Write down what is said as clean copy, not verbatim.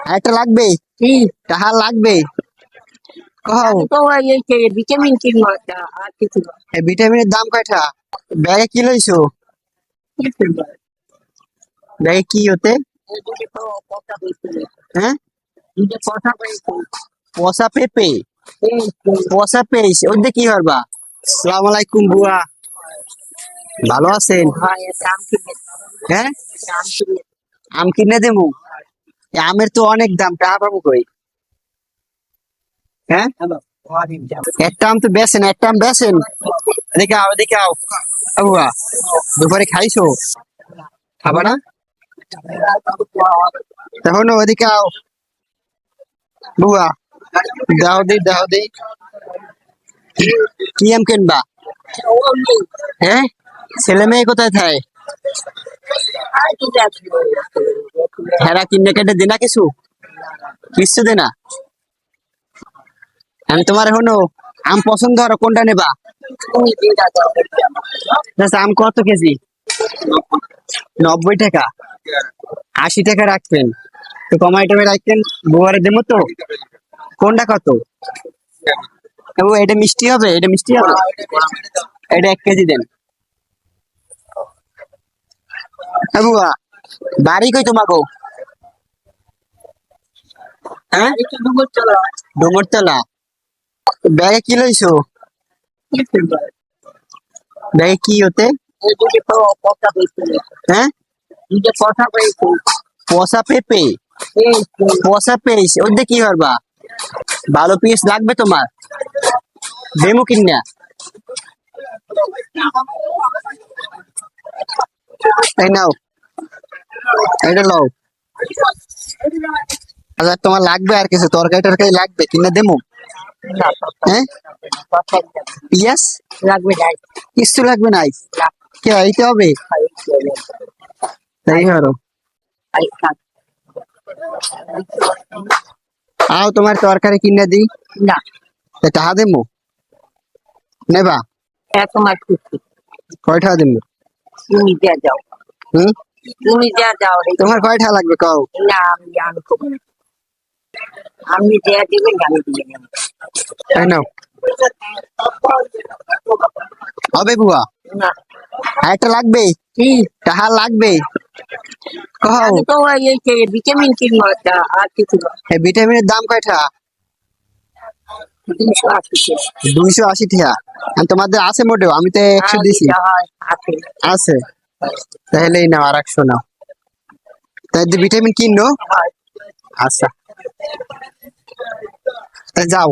একটা লাগবে কি টাকা লাগবে কও তো এই যে ভিটামিন কিনবো একটা আর কিছু না। এই ভিটামিনের দাম কয়টা ব্যাগে কি লইছো কি কিনবো? ব্যাগে কি হতে এই দুটো তো কথা বলছিল। হ্যাঁ দুটো কথা বলছিল। পচা পেঁপে এই তো পচা পেঁয়াজ ওইটা কি করবা আসসালামু আলাইকুম বুয়া ভালো আছেন ভাই দাম কিনে হ্যাঁ দাম কিনে আম কিনে দেবো এই আমের তো অনেক দাম টাকা পাবো কই হ্যাঁ হ্যালো ওয়ারিং দাম একটা আম তো বেছেন একটা আম বেছেন এদিকে আও বুয়া দুপুরে খাইছো খাবা না তখন ওদিকে আও বুয়া দাও দি কি আম কিনবা হ্যাঁ ছেলে মেয়ে কোথায় থাকে আর কি আছে হেরা কিনে কেটে দিনা কিছু কিচ্ছু দেনা আমি তোমার হনো আম পছন্দ আর কোনটা নেবা তুমি যেটা দাও আচ্ছা, আম কত কেজি 90 টাকা 80 টাকা রাখবেন তো কমাই টমে রাখবেন বুয়ারে দেবো তো কোনটা কত ও এটা মিষ্টি হবে এটা 1 কেজি দেন বুয়া বাড়ি কই তোমাকে হ্যাঁ একটু দুপুর চলো ডুমুরতলা ব্যাগে কি লইছো কি কিনবো? ব্যাগে কি হতে এই দুটো তো কথা বলছিল। হ্যাঁ দুটো কথা বলছিল। পচা পেঁপে এই তো পচা পেঁয়াজ ওইটা কি করবা ভালো পিস লাগবে তোমার দেমু কিনা তাই নাও এটা লও আচ্ছা তোমার লাগবে আর কিছু তরকারি টরকারি লাগবে কিনা দেমু না হ্যাঁ কথা পিয়াস লাগবে যাই কিছু লাগবে নাই না কে আইতে হবে তাই হরো আই কাট আও তোমার তরকারি কিনে দিই না টাকা দেমু নেবা এখন আর খুশি কয় টাকা দেমু তুমি যা যাও হুম তুমি যা যাও রে তোমার কয় টাকা লাগবে কও না আমি জানবো আপনি যা দিবেন আমি দিয়ে নেব তাই নাও হবে বুয়া না একটা লাগবে কি টাকা লাগবে কও আমি তো এই যে ভিটামিন কিনবো একটা আর কিছু না এই ভিটামিনের দাম কয়টা 280 280 টাকা আর তোমাদের আছে মোটেও আমি তো 100 দিছি আছে আছে তাহলে এই নাও আর 100 নাও তাই ভিটামিন কিনো হয় আচ্ছা তা যাও